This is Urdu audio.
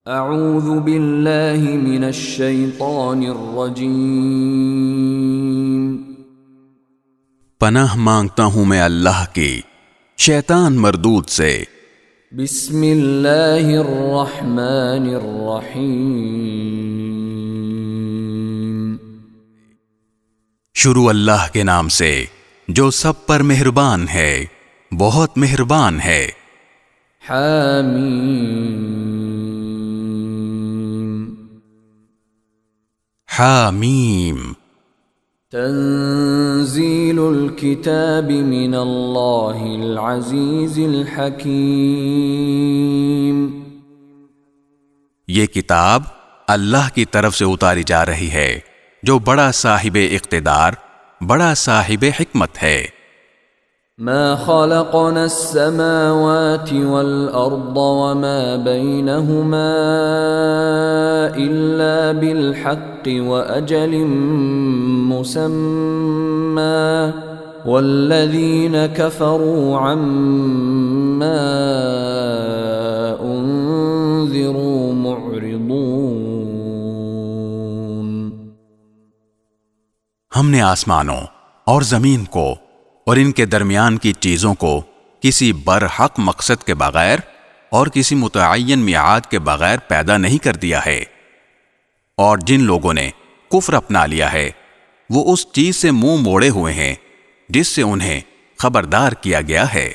اعوذ باللہ من الشیطان الرجیم، پناہ مانگتا ہوں میں اللہ کی شیطان مردود سے۔ بسم اللہ الرحمن الرحیم، شروع اللہ کے نام سے جو سب پر مہربان ہے، بہت مہربان ہے۔ حامیم، حامیم، تنزیل الکتاب من اللہ العزیز الحکیم، یہ کتاب اللہ کی طرف سے اتاری جا رہی ہے جو بڑا صاحب اقتدار، بڑا صاحب حکمت ہے۔ ما خلقنا السماوات والأرض وما بينهما إلا بالحق وأجل مسمى والذين كفروا عما أنذروا معرضون۔ ہم نے آسمانوں اور زمین کو اور ان کے درمیان کی چیزوں کو کسی برحق مقصد کے بغیر اور کسی متعین میعاد کے بغیر پیدا نہیں کر دیا ہے، اور جن لوگوں نے کفر اپنا لیا ہے وہ اس چیز سے منہ موڑے ہوئے ہیں جس سے انہیں خبردار کیا گیا ہے۔